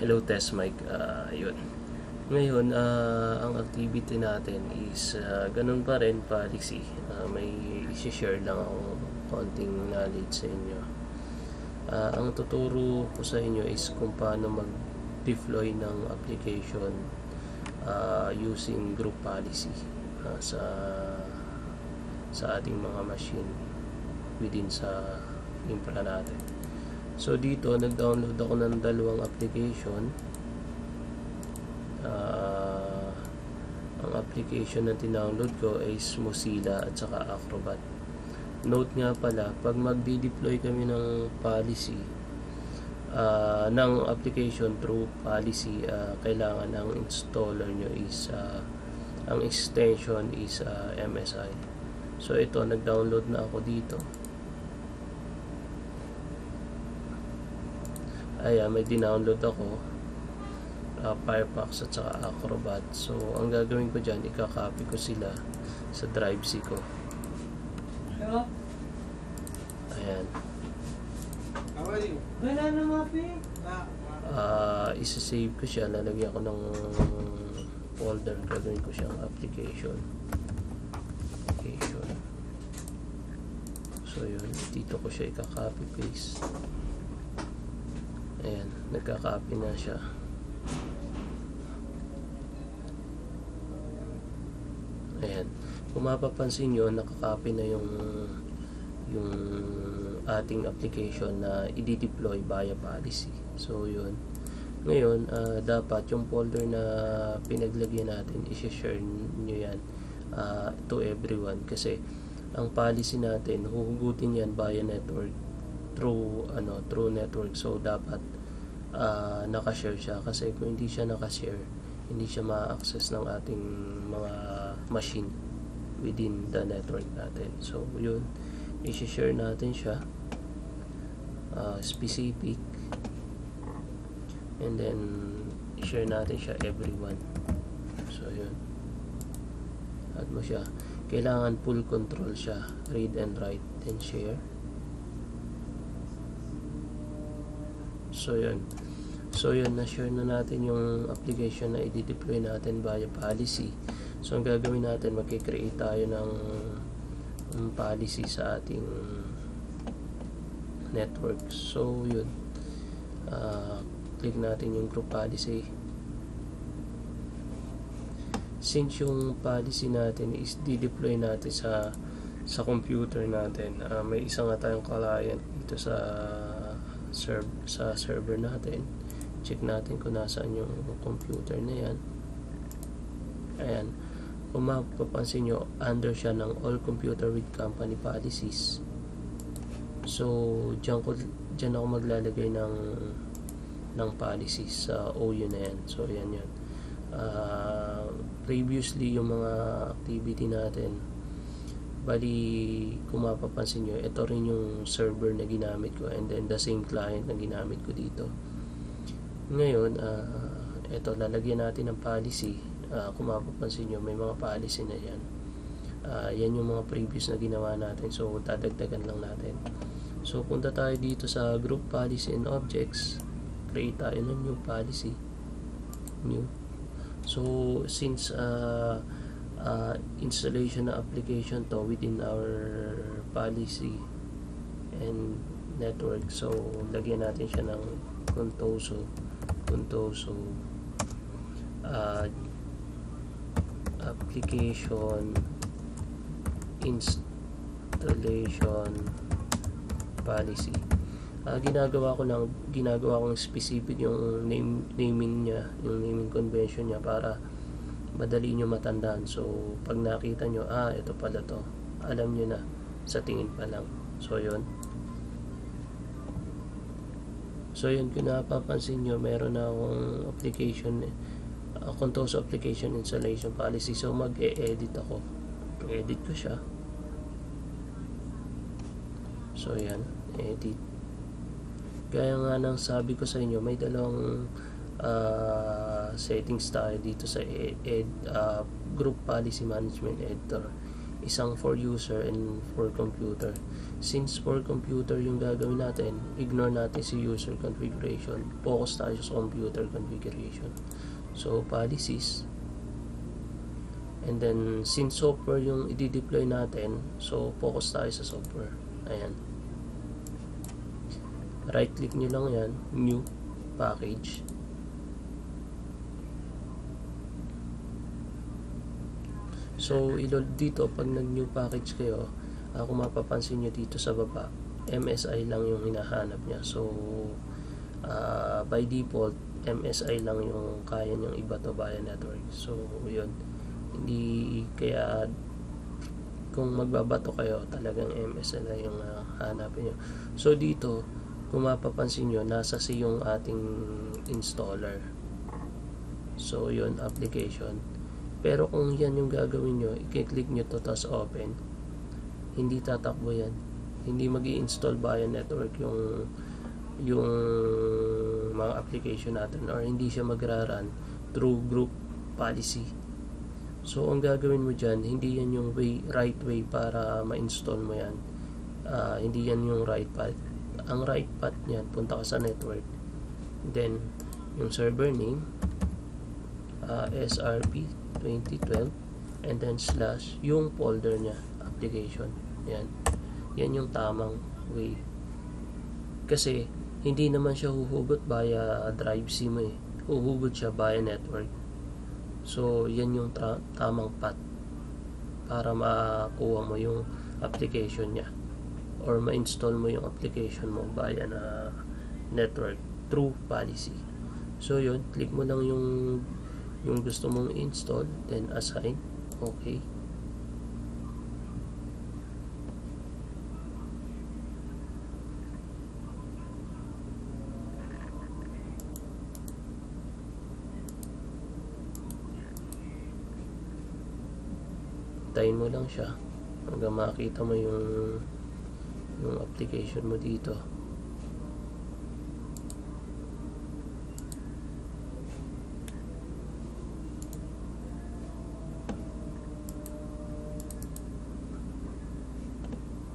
Hello test mic. Yun. Ngayon, ang activity natin is ganun pa rin, policy. May isi-share lang akong konting knowledge sa inyo. Ang tuturo ko sa inyo is kung paano mag-deploy ng application using group policy sa ating mga machine within sa infra natin. So dito, nag-download ako ng dalawang application. Ang application na tinownload ko is Mozilla at saka Acrobat. Note nga pala, pag magdi-deploy kami ng policy, ng application through policy, kailangan ang installer nyo is, ang extension is MSI. So ito, nag-download na ako dito. Ayan, may dinownload ako, Firefox at saka Acrobat. So ang gagawin ko dyan, ikakopy ko sila sa drive C ko. Hello? Ayan. How are you? Wala na mapi. Isa-save ko siya, lalagyan ko ng folder, gagawin ko siyang application. So yun, dito ko siya ikakopy paste. Ayan, nagka-copy na siya. Ayan, kung mapapansin nyo, nakakopy na yung ating application na i-deploy via policy. So yun, ngayon dapat yung folder na pinaglagyan natin, i-share nyo yan to everyone, kasi ang policy natin, huhugutin yan via network through network. So dapat naka-share siya, kasi kung hindi siya naka-share, hindi siya ma-access ng ating mga machine within the network natin. So yun, i-share natin siya specific, and then i-share natin siya everyone. So yun, add mo siya, kailangan full control siya, read and write, then share. So yun, na-share na natin yung application na i-deploy natin via policy. So ang gagawin natin, mag-create tayo ng policy sa ating network. So yun, click natin yung group policy. Since yung policy natin is di-deploy natin sa computer natin, may isa nga tayong client dito sa server natin. Check natin kung nasaan yung computer na yan. Ayan, kung mapapansin nyo, under siya ng all computer with company policies. So dyan ako maglalagay ng policies sa OU na yan. So yan yun. Previously yung mga activity natin, bali kung mapapansin nyo, ito rin yung server na ginamit ko, and then the same client na ginamit ko dito. Ngayon, ito, lalagyan natin ng policy. Kung mapapansin nyo, may mga policy na yan. Yan yung mga previous na ginawa natin, so dadagdagan lang natin. So punta tayo dito sa group policy and objects, create tayo ng new policy, new. So since installation na application to within our policy and network, so lagyan natin siya ng Contoso application installation policy. Ginagawa kong specific yung naming niya, yung naming convention niya, para madali nyo matandaan. So pag nakita nyo, ito pala to, alam nyo na sa tingin pa lang. So yun, kung napapansin nyo, meron na akong application, Contoso application installation policy. So mag-e-edit ako, edit ko siya. So yan, edit. Gaya nga ng sabi ko sa inyo, may dalawang settings tayo dito sa group policy management editor. isang for user and for computer. Since for computer yung gagawin natin, ignore natin si user configuration, focus tayo sa computer configuration. So policies, and then since software yung i-deploy natin, so focus tayo sa software. Ayan, right click nyo lang yan, new package. So i-load dito pag nag-new package kayo. Kung mapapansin nyo dito sa baba, MSI lang yung hinahanap niya. So by default, MSI lang yung kaya niyang iba to via network. So yun, hindi kaya kung magbabato kayo, talagang MSI lang yung hanapin nyo. So dito, kung mapapansin nyo, nasa C yung ating installer. So yun, application. Pero kung yan yung gagawin nyo, i-click nyo to, tapos open, hindi tatakbo yan. Hindi mag-i-install via network yung mga application natin, or hindi siya magra-run through group policy. So ang gagawin mo dyan, hindi yan yung right way para ma-install mo yan. Hindi yan yung right path. Ang right path niyan, punta ka sa network, then yung server name, SRP 2012, and then slash yung folder nya, application. Yan yung tamang way, kasi hindi naman siya huhugot via drive C mo huhugot siya via network. So yan yung tamang path para makuha mo yung application nya, or ma-install mo yung application mo via na network through policy. So yun, click mo lang yung gusto mong install, then assign, okay. Tayin mo lang siya hanggang makita mo yung application mo dito.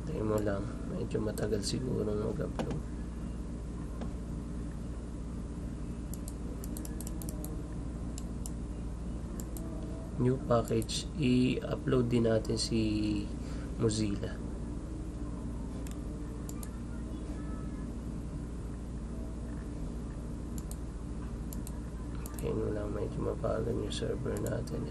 Tayin mo lang, medyo matagal siguro mag-upload. New package, i-upload din natin si Mozilla. Tayin mo lang, medyo mabagal yung server natin.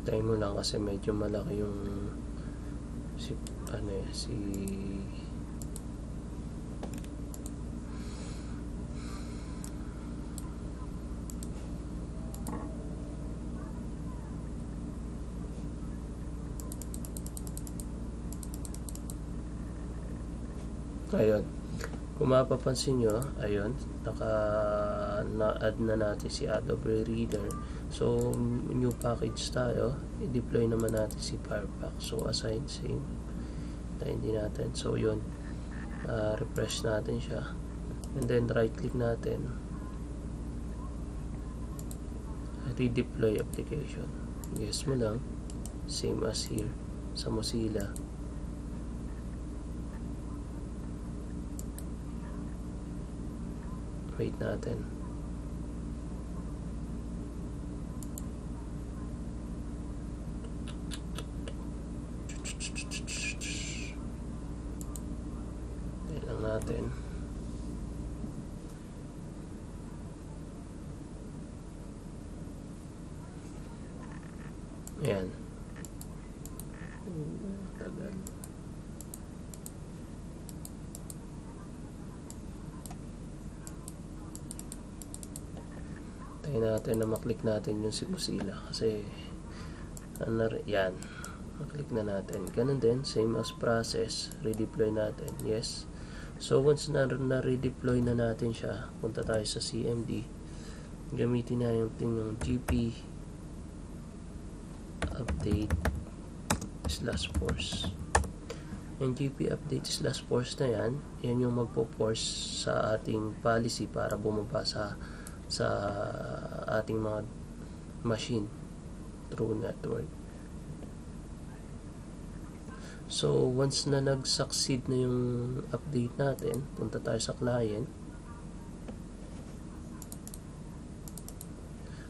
Tayo mo lang kasi medyo malaki yung si ayun, kung mapapansin nyo, ayun, na-add na natin si Adobe Reader. So new package tayo, i-deploy naman natin si Firefox. So assign, same, tayo din natin. So yun, refresh natin siya, and then right click natin, redeploy application, yes mo lang, same as here sa Mozilla. Wait natin. Tingnan natin. Ayan. Tagal. Tayo natin na maklik natin yung si Mozilla, kasi yan, maklik na natin. Ganun din, same as process, redeploy natin, yes. So once na redeploy na natin siya, punta tayo sa CMD, gamitin na yung GP update /force. Yung GP update /force na yan yung magpo-force sa ating policy para bumaba sa ating mga machine through network. So once na nag-succeed na yung update natin, punta tayo sa client.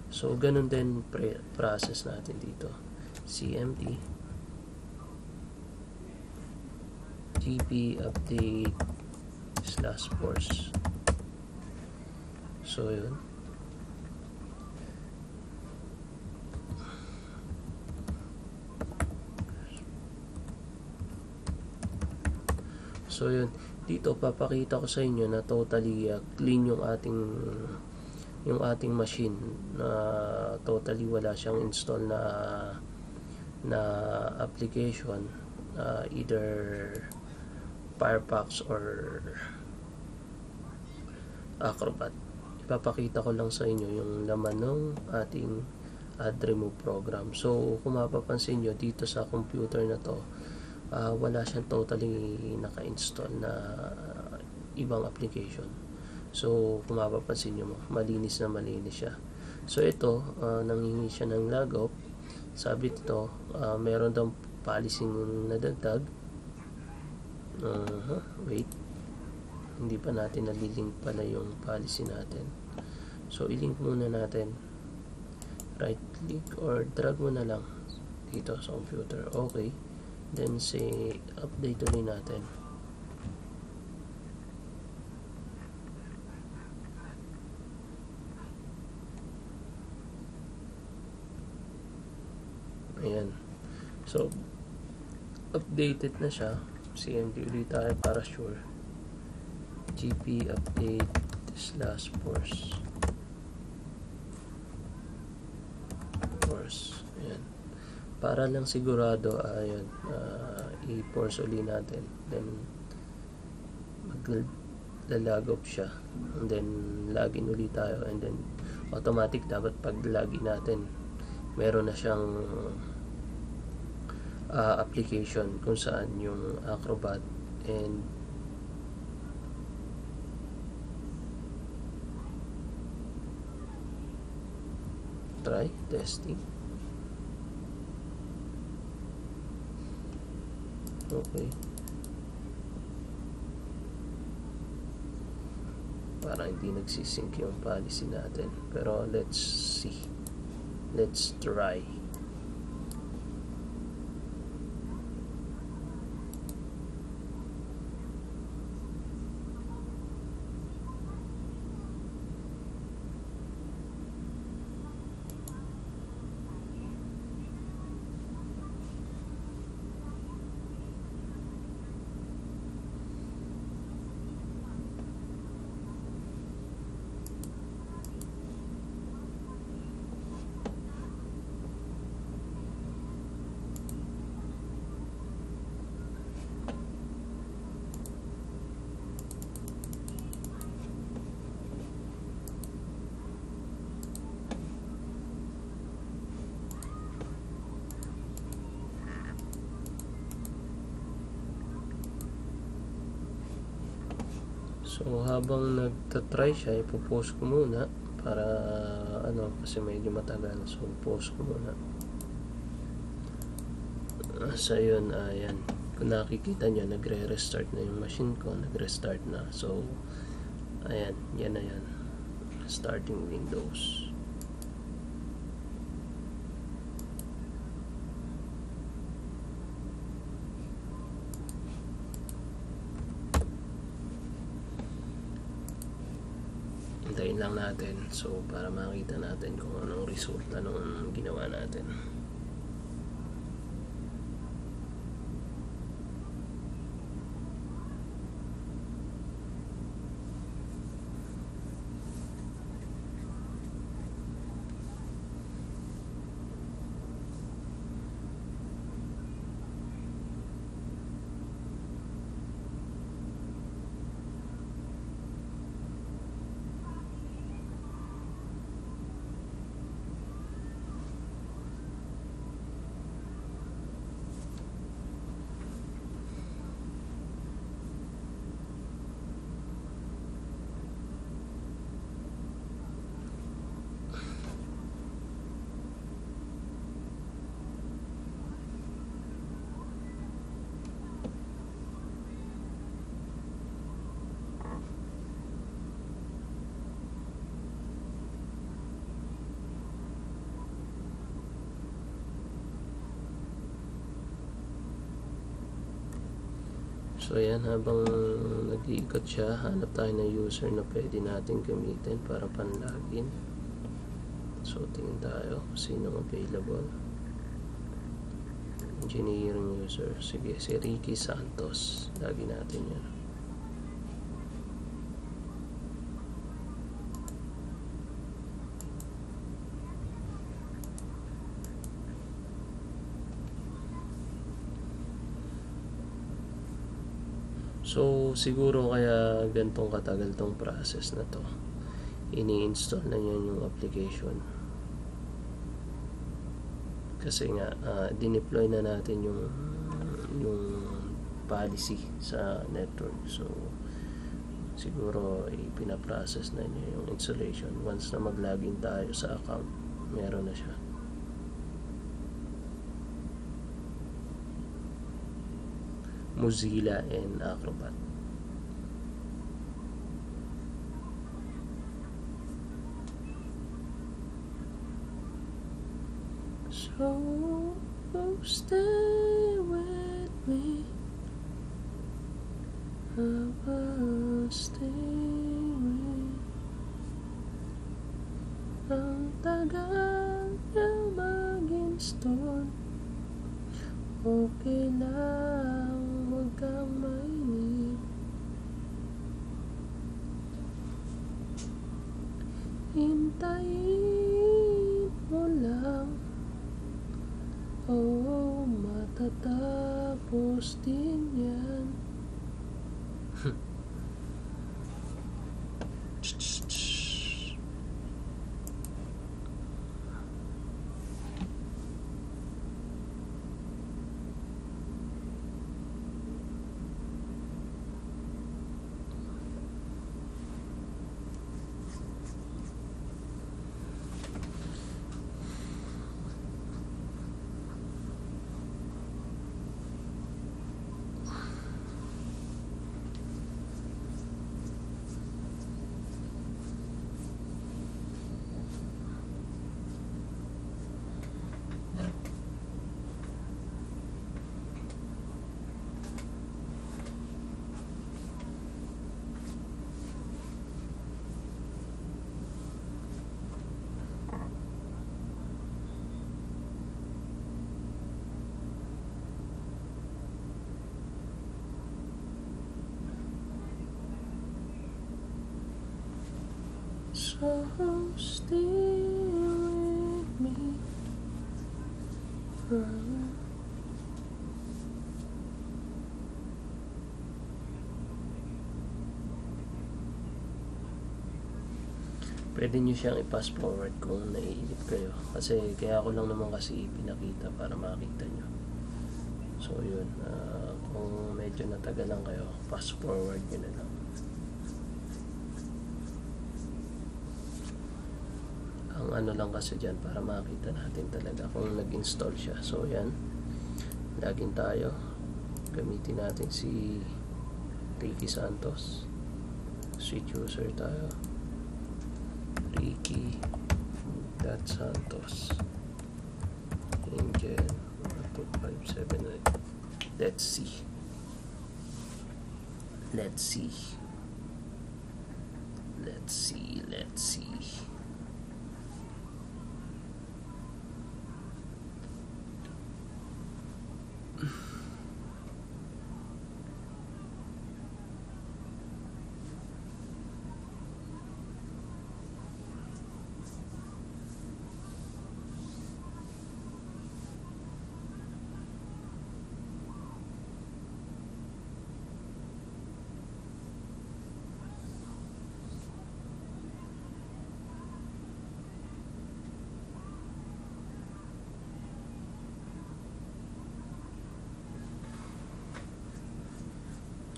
So ganun din process natin dito. CMD GP update /force. So yun. So yun, dito papakita ko sa inyo na totally clean yung ating machine, na totally wala siyang install na application, either Firefox or Acrobat. Ipapakita ko lang sa inyo yung laman ng ating add remove program. So kung mapapansin nyo dito sa computer na to, wala siyang totally naka-install na ibang application. So kung mapapansin nyo, malinis siya. So ito, nanghingi siya ng logout. Sabi dito, meron daw policy na dagdag. Wait, hindi pa natin nalilink pala yung policy natin. So ilink muna natin, right click or drag mo na lang dito sa computer. Okay, then say update ulit natin. Ayan, so updated na siya. CMD ulit tayo para sure. GP update /force. Ayan, para lang sigurado, i-force ulit natin, then mag-log off siya, and then login ulit tayo, and then automatic dapat pag login natin meron na siyang application kung saan yung Acrobat and try testing. Okay, parang hindi nagsisync yung policy natin, pero let's see, let's try. So habang nagtatry siya, ipopost ko muna para kasi medyo matagal. So post ko muna. So yun, ayan, kung nakikita nyo, nagre-restart na yung machine ko, nag-restart na. So ayan, yan na yan, starting Windows. Hintayin lang natin, so para makita natin kung anong resulta nung ginawa natin. So ayan, habang nag-iikot siya, hanap tayo ng user na pwede natin gamitin para pan-login. So tingin tayo kung sino available. Engineering user, sige, si Ricky Santos, lagi natin yan. So siguro kaya gantong katagal tong process na to, ini-install na niya yung application kasi nga dineploy na natin yung policy sa network. So siguro ipina-process na niya yung installation. Once na mag-login tayo sa account, meron na siya. Mozilla and Acrobat. So stay with me, I will stay with. Ang tagal niya mag-install, okay lang, huwag kang mainip. Hintayin mo lang, oh, matatapos din yan. So stay with me, pwede nyo siyang i-pass forward kung naiinip kayo, kasi kaya ko lang naman kasi pinakita para makita nyo. So yun, kung medyo natagalan kayo, pass forward nyo na lang. Ang ano lang kasi dyan, para makita natin talaga kung nag-install siya. So yan, login tayo, gamitin natin si Ricky Santos, switch user tayo, Ricky.Santos, Angel 2578. Let's see.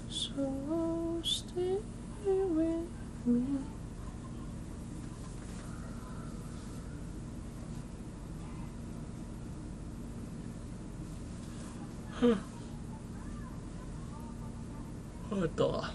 So stay with me. Ito ah.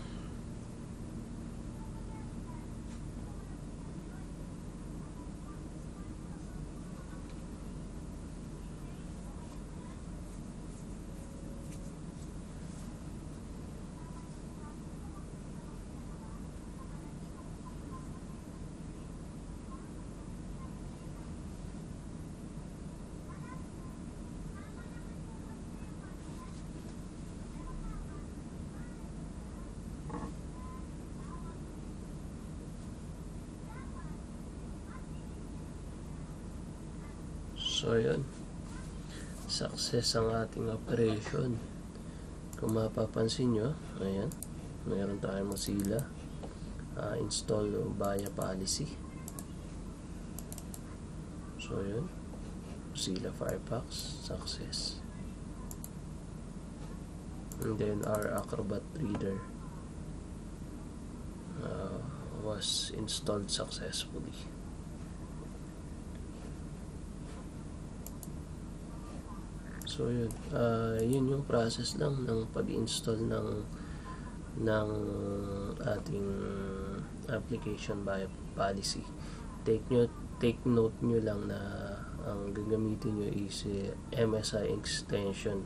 So yun, success ang ating operation. Kung mapapansin nyo, ayan, mayroon tayong Mozilla install via policy. So yun, Mozilla Firefox success. And then our Acrobat Reader was installed successfully. So yun, yun yung process lang ng pag-install ng ating application via policy. Take note nyo lang na ang gagamitin nyo is MSI extension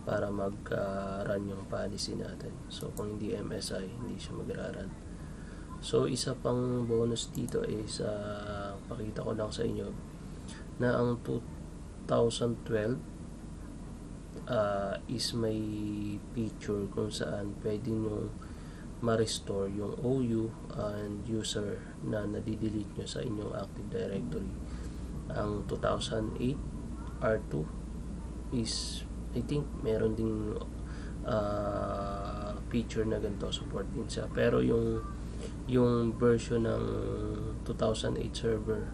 para mag-run yung policy natin. So kung hindi MSI, hindi siya mag-run. So isa pang bonus dito is pakita ko lang sa inyo na ang 2012 is may feature kung saan pwede nyo ma-restore yung OU and user na nadidelete nyo sa inyong Active Directory. Ang 2008 R2 is, I think meron ding feature na ganito, support din siya, pero yung version ng 2008 server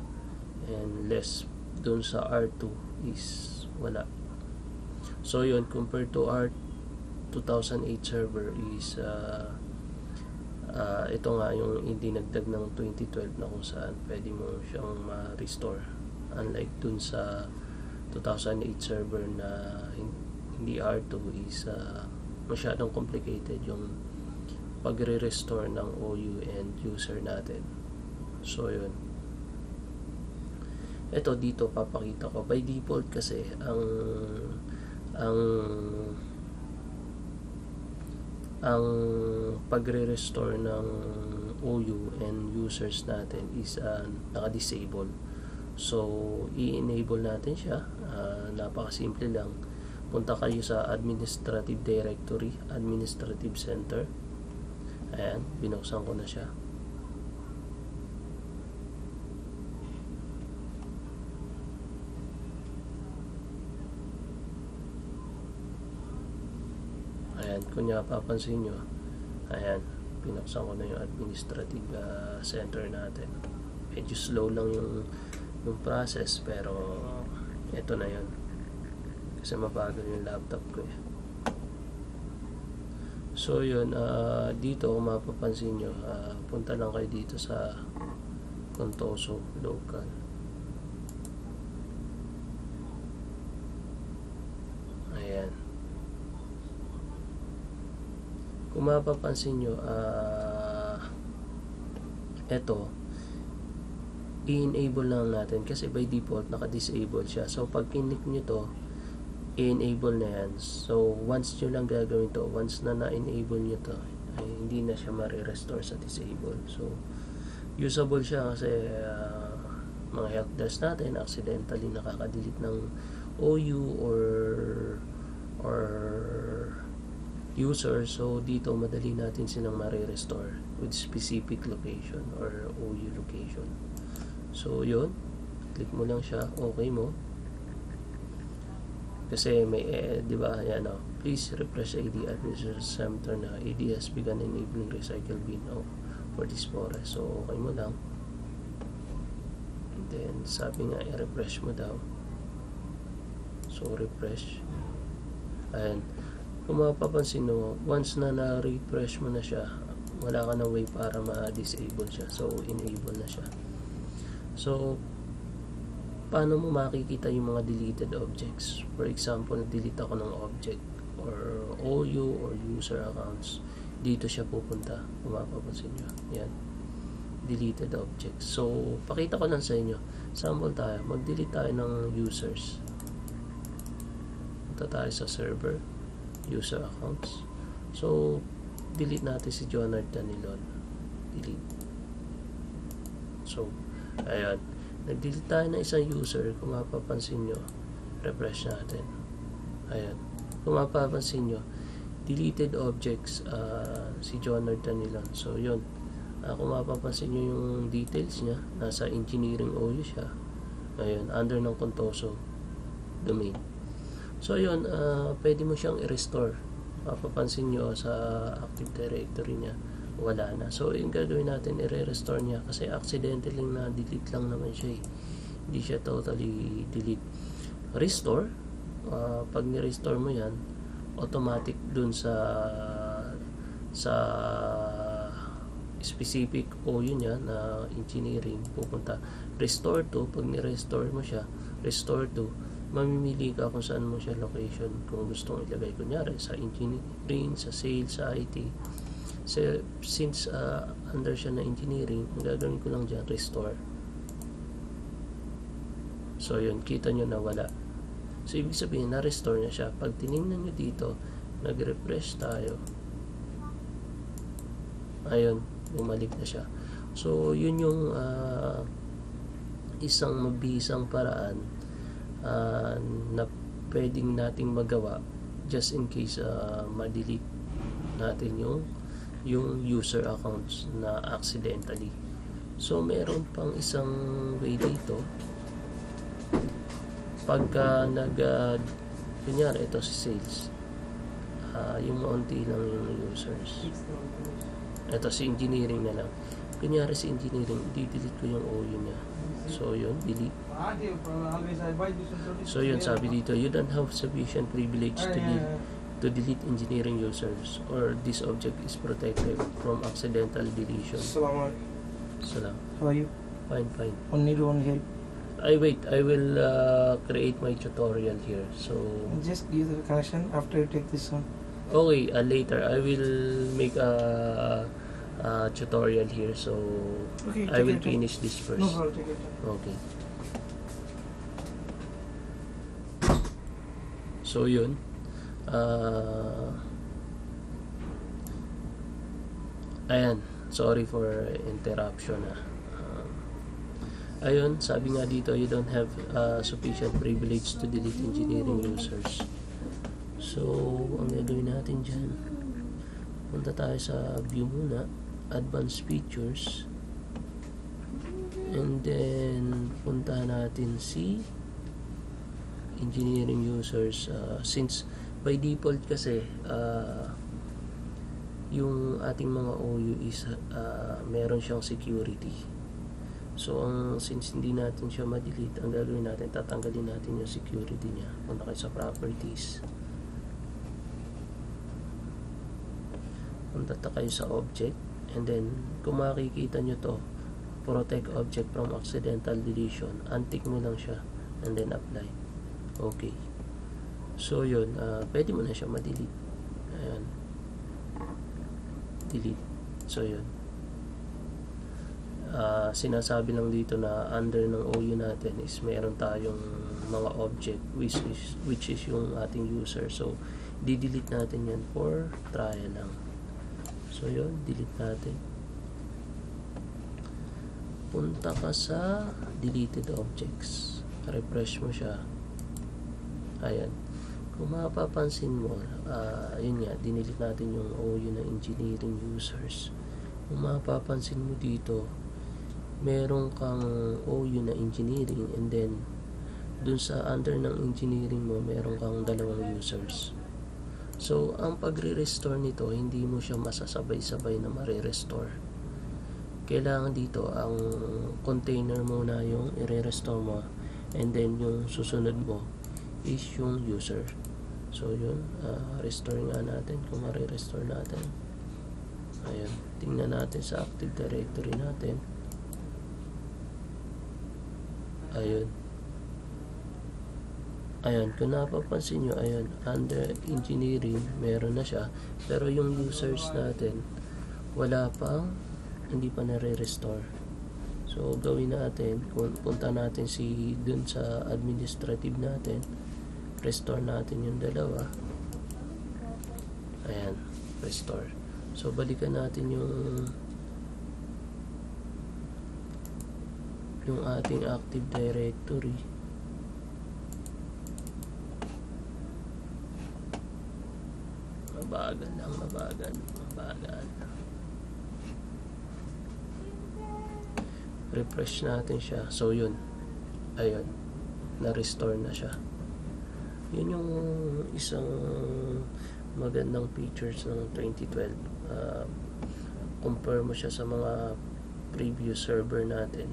and less dun sa R2 is wala. So yun, compared to our 2008 server is ito nga yung hindi nagdag ng 2012 na kung saan pwede mo siyang ma-restore, unlike dun sa 2008 server na hindi R2 is masyadong complicated yung pagre-restore ng OU and user natin. So yun, ito dito papakita ko by default kasi ang pagre-restore ng OU and users natin is naka-disable. So i-enable natin siya. Napakasimple lang. Punta kayo sa administrative directory, administrative center. Ayan, binuksan ko na siya. Ayan, kung napapansin nyo, ayan, pinaksan ko na yung administrative center natin. Medyo slow lang yung process, pero ito na yun. Kasi mabagal yung laptop ko eh. So yun, dito kung mapapansin nyo, punta lang kayo dito sa Contoso local. Ayan. Kung mapapansin nyo, eto, i-enable lang natin kasi by default naka-disable siya. So pag kinlik nyo to, i-enable na yan. So once nyo lang gagawin to, once na na-enable nyo to, ay hindi na siya ma-restore sa disable. So usable siya kasi mga help desk natin accidentally nakaka-delete ng OU or user, so dito madali natin silang ma-restore with specific location or OU location. So yun, click mo lang siya, okay mo, kasi may di ba, yan o, please refresh AD administrator center na AD has begun enabling recycle bin for this forest. So okay mo lang, and then sabi nga i-refresh mo daw, so refresh. And kung mapapansin mo, once na na-refresh mo na siya, wala ka na way para ma-disable siya. So, enable na siya. So, paano mo makikita yung mga deleted objects? For example, delete ako ng object or OU or user accounts. Dito siya pupunta. Kung mapapansin nyo. Yan. Deleted objects. So, pakita ko lang sa inyo. Sample tayo. Mag-delete tayo ng users. Punta tayo sa server. User accounts. So delete natin si Jonard Danilon. Delete. So ayan, nag-delete tayo ng isang user. Kung mapapansin nyo, refresh natin. Ayan, kung mapapansin nyo, deleted objects, si Jonard Danilon. So yun, kung mapapansin nyo yung details niya, nasa engineering OU siya. Ayun, under ng Contoso domain. So ayun, pwede mo siyang i-restore. Mapapansin nyo sa Active Directory niya, wala na. So yung gagawin natin, i-restore niya kasi accidentally na delete lang naman siya hindi siya totally delete. Restore, pag ni-restore mo yan, automatic dun sa specific OU niya na engineering pupunta. Restore to, pag ni-restore mo siya, restore to, mamimili ka kung saan mo siya location, kung gusto mong ilagay, kunyari sa engineering, sa sales, sa IT. So, since under siya na engineering, ang gagawin ko lang dyan, restore. So yun, kita nyo na wala. So ibig sabihin, na-restore na siya. Pag tinignan nyo dito, nag-refresh tayo, ayun, bumalik na siya. So yun yung isang mabisang paraan na pwedeng nating magawa just in case ma-delete natin yung user accounts na accidentally. So meron pang isang way dito. Pagka kunyari ito si sales, yung maunti lang yung users, ito si engineering na lang, kunyari si engineering, i-delete ko yung OU niya. So yun, delete. So yun, sabi dito, you don't have sufficient privilege to delete engineering users, or this object is protected from accidental deletion. Salamat. Salam. How are you? Fine. Need one help. I will create my tutorial here. So Just give the connection after you take this one. okay, later I will make a tutorial here. So Okay, I take will your time. finish this first. No problem, take your time. Okay. So yun. Ayan. Sorry for interruption. Ayun, sabi nga dito, you don't have sufficient privilege to delete engineering users. So, ang gagawin natin dyan, punta tayo sa view muna, advanced features, and then punta natin si engineering users. Since by default kasi yung ating mga OU is meron siyang security. So since hindi natin siya ma-delete, ang gagawin natin, tatanggalin natin yung security niya. Punta kayo sa properties, punta kayo sa object, and then kung makikita nyo to, protect object from accidental deletion, untick mo lang siya and then apply. Okay, so yun, pwede mo na siya ma-delete. Ayan, delete. So yun, sinasabi lang dito na under ng OU natin is meron tayong mga object which is yung ating user. So di-delete natin yan for trial lang. So yun, delete natin. Punta ka sa deleted objects, refresh mo siya. Ayan, kung mapapansin mo, yun nga, dinilit natin yung OU na engineering users. Kung mapapansin mo dito, meron kang OU na engineering, and then dun sa under ng engineering mo, meron kang dalawang users. So ang pagre-restore nito, hindi mo siya masasabay-sabay na mare-restore. Kailangan dito ang container muna yung i-restore mo, and then yung susunod mo is yung user. So yun, restore nga natin kung mare-restore natin. Ayun, tingnan natin sa Active Directory natin. Ayun, kung napapansin nyo, ayun, under engineering meron na siya, pero yung users natin wala pang, hindi pa nare-restore. So gawin natin, punta natin dun sa administrative natin, restore natin yung dalawa. Ayan, restore. So balikan natin yung ating Active Directory. Mabagal. Refresh natin siya. So yun, ayun, na-restore na siya. Yun yung isang magandang features ng 2012. Compare mo siya sa mga previous server natin.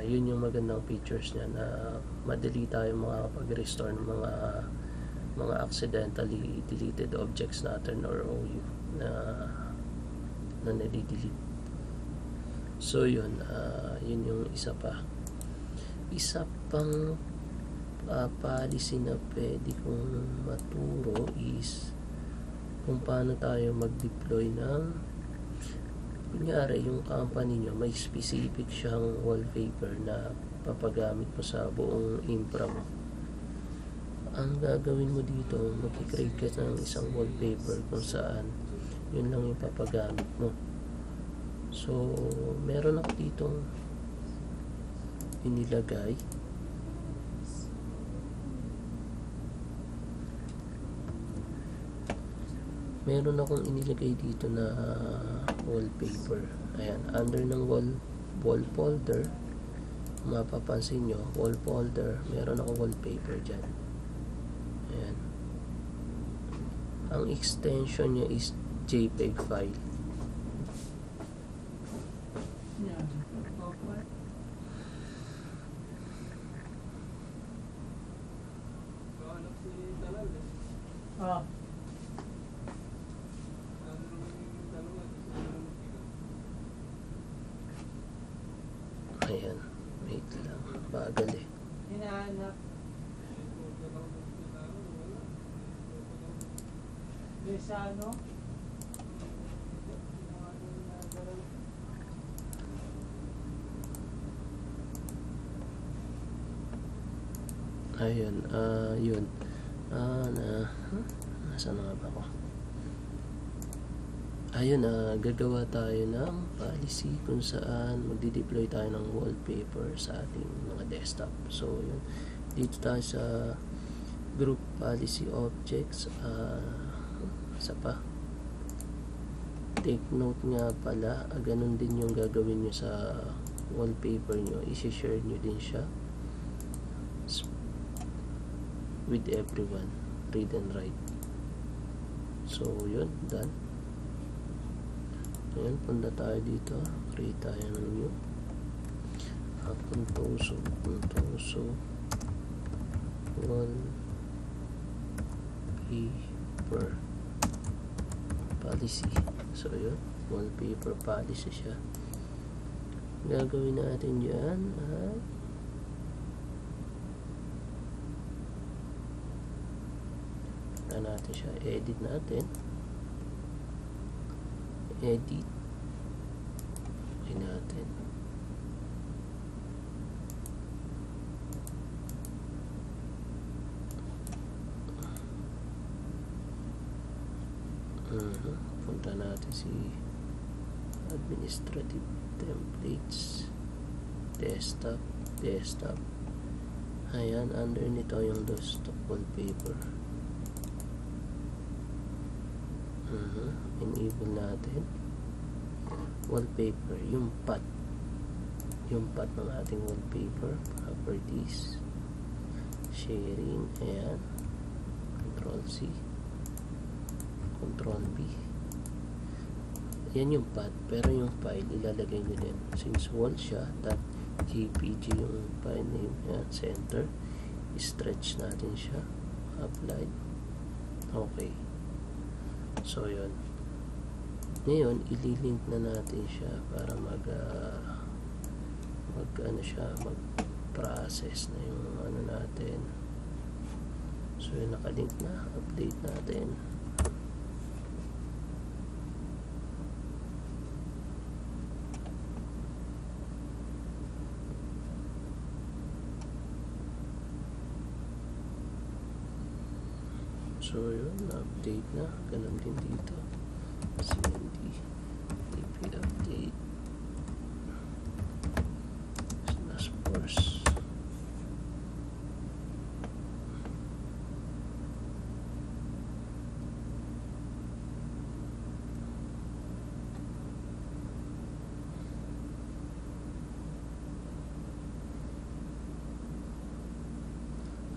Yun yung magandang features niya, na madali tayo makapag-restore ng mga accidentally deleted objects natin or OU na nade-delete. So yun, yun yung isa pang policy na pwede kong maturo is kung paano tayo mag-deploy ng, kunyari yung company nyo may specific siyang wallpaper na papagamit mo sa buong infra mo. Ang gagawin mo dito, mag-create ka ng isang wallpaper kung saan yun lang yung papagamit mo. So meron ako ditong inilagay. Meron akong inilagay dito na wallpaper. Ayan, under ng wall folder, mapapansin nyo, wall folder, meron akong wallpaper dyan. Ayan. Ang extension niya is JPEG file. Yeah. Okay. Ah. Ayan, wait lang, bagal eh. Hinahanap. Sa ano? Ayun, yun. Nasaan na nga ba ako? Ayun, gagawa tayo ng policy kung saan magdi-deploy tayo ng wallpaper sa ating mga desktop. So, yun. Dito tayo sa group policy objects. Isa pa. Take note nga pala, ganun din yung gagawin nyo sa wallpaper nyo. I-share nyo din siya with everyone, read and write. So yun, done. Ayan, punta tayo dito, create tayo ng new puntoso wallpaper policy. So yun, wallpaper policy siya. Gagawin natin dyan ay natin siya, edit natin, edit natin, punta natin si administrative templates, desktop. Ayan, under nito yung desktop wallpaper. Enable natin wallpaper, yung path ng ating wallpaper, properties, sharing, ayan, control C, control B, yan yung path, pero yung file ilalagay nyo din, since wall siya, .jpg yung file name, ayan, center, stretch natin siya, apply, okay. So yun, ngayon ililink na natin siya para mag-process na yung ano natin. So yun, nakalink na, update natin. So yun, na-update na. Ganun din dito. CMD TP update /force.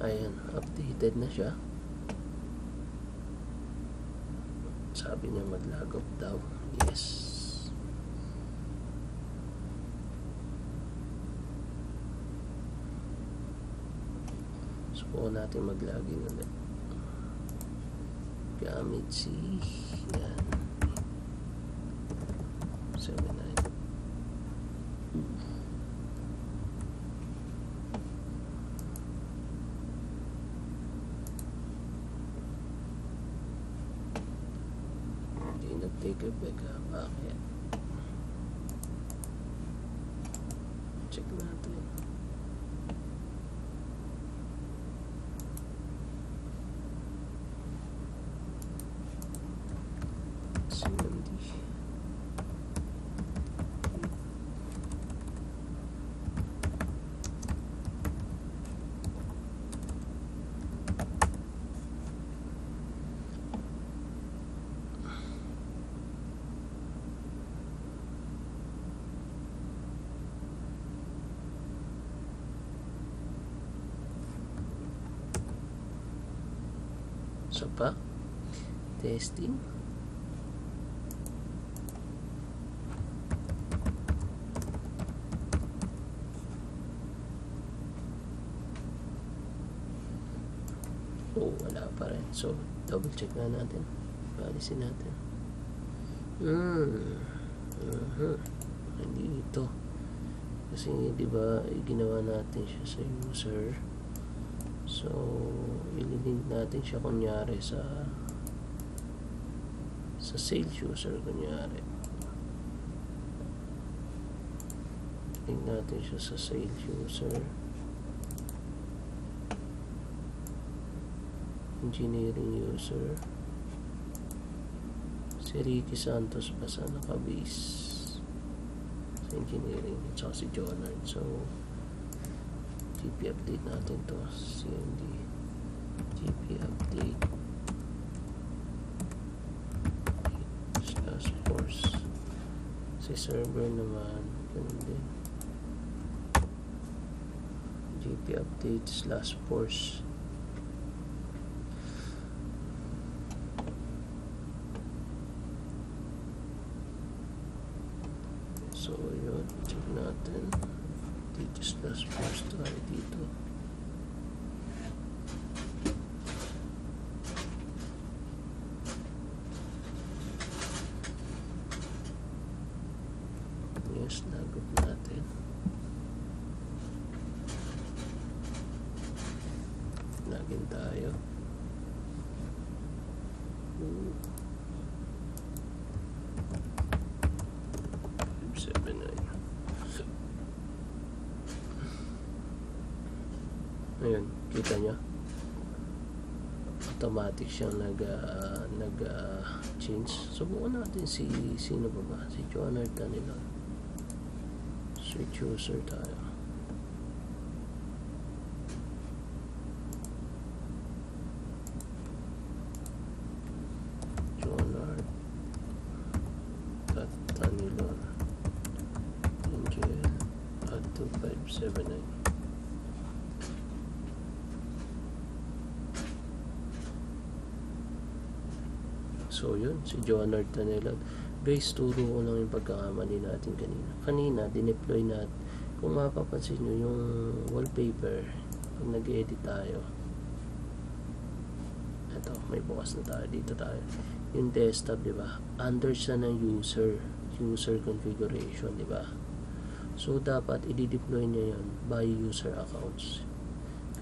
Ayan, updated na siya. Sabi niya mag-log off daw. Yes. Subukan natin mag-login ulit. Gamit si yan 79. Hindi nag-take effect ha. Bakit? Check natin. CMD. So pa, testing. Oh, wala pa rin. So, double check na natin. Paalisin natin. Hindi ito. Kasi, di ba, ginawa natin siya sa user. So, ililink natin siya kunyari sa sales user kunyari. Link natin siya sa sales user. Engineering user. Si Ricky Santos ba sa naka-base sa engineering at saka si Jonard. So, GP update natin to. CMD GP update slash force. Si server naman ganun din. GP update slash force. So yun, check natin dito slash force tayo dito. Yes, lagot natin. Login tayo. 579. Ayun, kita nyo automatic siyang nag change. Subukan natin si sino ba? Si Jonard Danilo. Switch user tayo. Jonard Danilo Angel at 2579. So yun, si Jonard Tanelad. Guys, turo ko lang yung pagkakamali natin kanina. Kanina, dineploy natin. Kung mapapansin nyo yung wallpaper, pag nag-edit tayo, ito, may bukas na tayo. Dito tayo. Yung desktop, di ba? Under siya ng user configuration, di ba? So, dapat i-deploy niya yun by user accounts.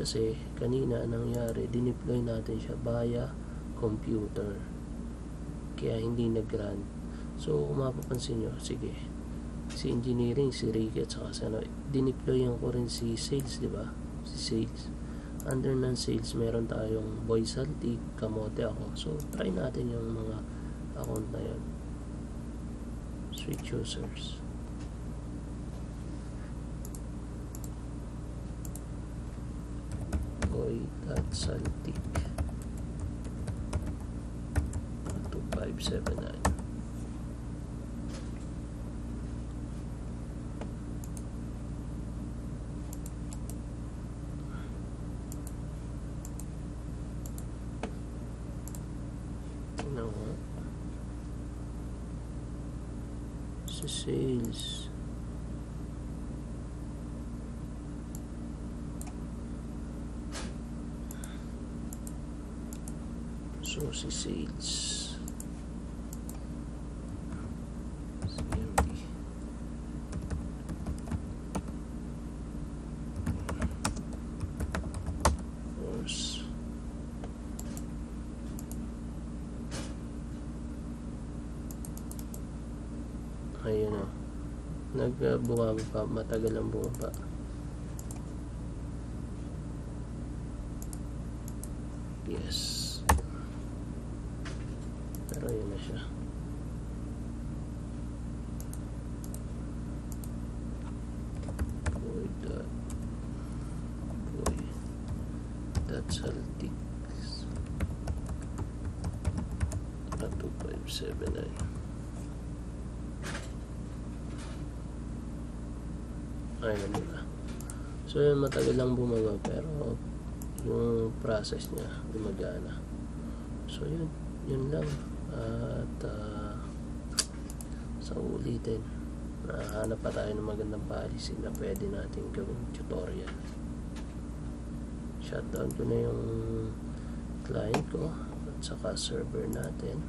Kasi, kanina, nangyari, dineploy natin siya via computer. Kaya hindi nag-run. So, kung mapapansin nyo, sige, si engineering, si Ricky, at saka ano, dineployan ko rin si sales, di ba? Si sales. Under ng sales, meron tayong Boy Salty, Kamote ako. So, try natin yung mga account na yun. Switch users. Boy.Saltic 2579. Ano nga? Sa sales. So, si sales. CMD. Force. Ayun o. Nagbumaba pa. Matagal ang bumaba. Yes. Pero yun na siya. Boy, that's Celtics. 2579. Ayun na. So yun, matagal lang bumaba pero yung process niya gumagana. So yun lang. At sa ulitin, hanap pa tayo ng magandang policy na pwede natin gawing tutorial. Shutdown ko na yung client ko at saka server natin.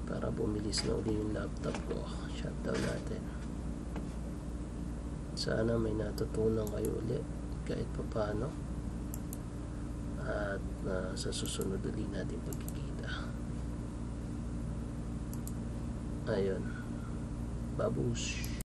Para bumilis na uli yung laptop ko. Shutdown natin. Sana may natutunan kayo ulit kahit pa paano. At sa susunod ulit natin pagkikita. Ayun. Babush.